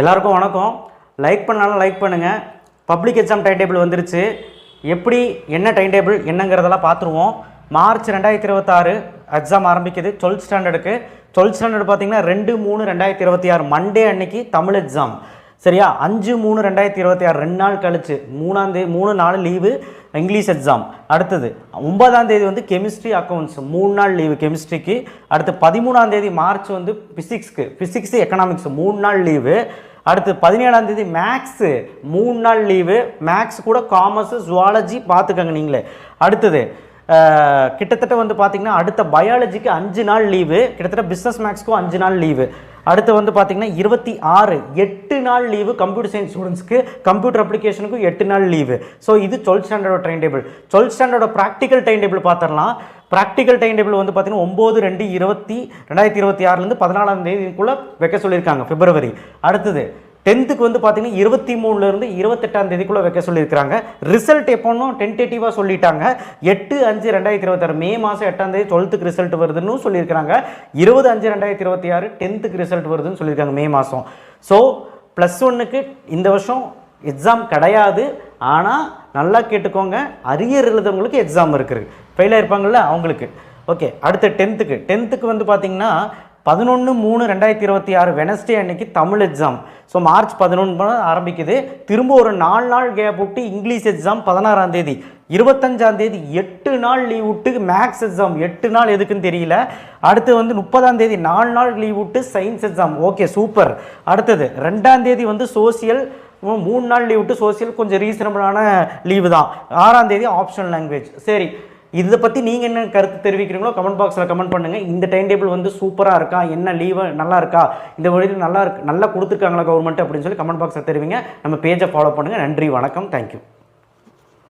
எல்லாருக்கும் வணக்கம். லைக் பண்ணாலும் லைக் பண்ணுங்கள். பப்ளிக் எக்ஸாம் டைம் டேபிள் வந்துருச்சு. எப்படி என்ன டைம் டேபிள் என்னங்கிறதெல்லாம் பார்த்துருவோம். மார்ச் 2026 எக்ஸாம் ஆரம்பிக்குது 12th ஸ்டாண்டர்டுக்கு. 12th ஸ்டாண்டர்டு பார்த்தீங்கன்னா 2/3/2026 மண்டே அன்னைக்கு தமிழ் எக்ஸாம். சரியா? 5/3/2026 2 நாள் கழிச்சு 3 நாள் லீவு இங்கிலீஷ் எக்ஸாம். அடுத்தது 9ஆம் தேதி வந்து கெமிஸ்ட்ரி அக்கௌண்ட்ஸ் 3 நாள் லீவு கெமிஸ்ட்ரிக்கு. அடுத்து 13ஆம் தேதி மார்ச் வந்து ஃபிசிக்ஸு எக்கனாமிக்ஸ் 3 நாள் லீவு. அடுத்து 17ஆம் தேதி மேக்ஸு 3 நாள் லீவு. மேக்ஸ் கூட காமர்ஸு ஜுவாலஜி பார்த்துக்கங்க நீங்களே. அடுத்தது கிட்டத்தட்ட வந்து பார்த்திங்கன்னா அடுத்த பயாலஜிக்கு 5 நாள் லீவு. கிட்டத்தட்ட பிஸ்னஸ் மேக்ஸ்க்கும் 5 நாள் லீவு. அடுத்து வந்து பார்த்திங்கன்னா 26 8 நாள் லீவு கம்ப்யூட்டர் சயின்ஸ் ஸ்டூடெண்ட்ஸ்க்கு. கம்ப்யூட்டர் அப்ளிகேஷனுக்கும் 8 நாள் லீவு. ஸோ இது 12th ஸ்டாண்டர்டோட டைம் டேபிள். 12th ஸ்டாண்டர்டோட ப்ராக்டிக்கல் டைம் டேபிள் பார்த்துடலாம். ப்ராக்டிக்கல் டைம் டேபிள் வந்து பார்த்தீங்கன்னா 9/2/2026 14ஆம் தேதிக்குள்ளே வைக்க சொல்லியிருக்காங்க பிப்ரவரி. அடுத்தது 10th வந்து பார்த்தீங்கன்னா 23 28ஆம் தேதிக்குள்ளே வைக்க சொல்லியிருக்காங்க. ரிசல்ட் எப்போன்னு டென்டேட்டிவாக சொல்லிட்டாங்க. 8/5/2026 மே மாதம் 8ஆம் தேதி 12th ரிசல்ட் வருதுன்னு சொல்லியிருக்காங்க. 20/5/2026 10th ரிசல்ட் வருதுன்னு சொல்லியிருக்காங்க மே மாதம். ஸோ +1க்கு இந்த வருஷம் எக்ஸாம் கிடையாது. ஆனால் நல்லா கேட்டுக்கோங்க, அரியர் எழுதுறவங்களுக்கு எக்ஸாம் இருக்குது. ஃபெயிலாக இருப்பாங்கள்ல அவங்களுக்கு. ஓகே, அடுத்த 10th வந்து பார்த்தீங்கன்னா 11/3/2026 வெனஸ்டே அன்னைக்கு தமிழ் எக்ஸாம். ஸோ மார்ச் 11 ஆரம்பிக்குது. திரும்ப ஒரு 4 நாள் கேப் விட்டு இங்கிலீஷ் எக்ஸாம் 16ஆம் தேதி. 25ஆம் தேதி 8 நாள் லீவ் விட்டு மேக்ஸ் எக்ஸாம். 8 நாள் எதுக்குன்னு தெரியல. அடுத்து வந்து 30ஆம் தேதி 4 நாள் லீவ் விட்டு சயின்ஸ் எக்ஸாம். Okay, super. அடுத்தது 2ஆம் தேதி வந்து சோசியல் 3 நாள் லீவ் விட்டு சோசியல் கொஞ்சம் ரீசனபிளான லீவு தான். 6ஆம் தேதி ஆப்ஷனல் லாங்குவேஜ். சரி, இதை பற்றி நீங்கள் என்ன கருத்து தெரிவிக்கிறீங்களோ கமெண்ட் பாக்ஸில் கமெண்ட் பண்ணுங்கள். இந்த டைம் டேபிள் வந்து சூப்பராக இருக்கா, என்ன லீவு நல்லா இருக்கா, இந்த வழியில் நல்லா கொடுத்துருக்காங்களா கவர்மெண்ட் அப்படின்னு சொல்லி கமெண்ட் பாக்ஸில் தெரிவிங்க. நம்ம பேஜை ஃபாலோ பண்ணுங்கள். நன்றி, வணக்கம், தேங்க்யூ.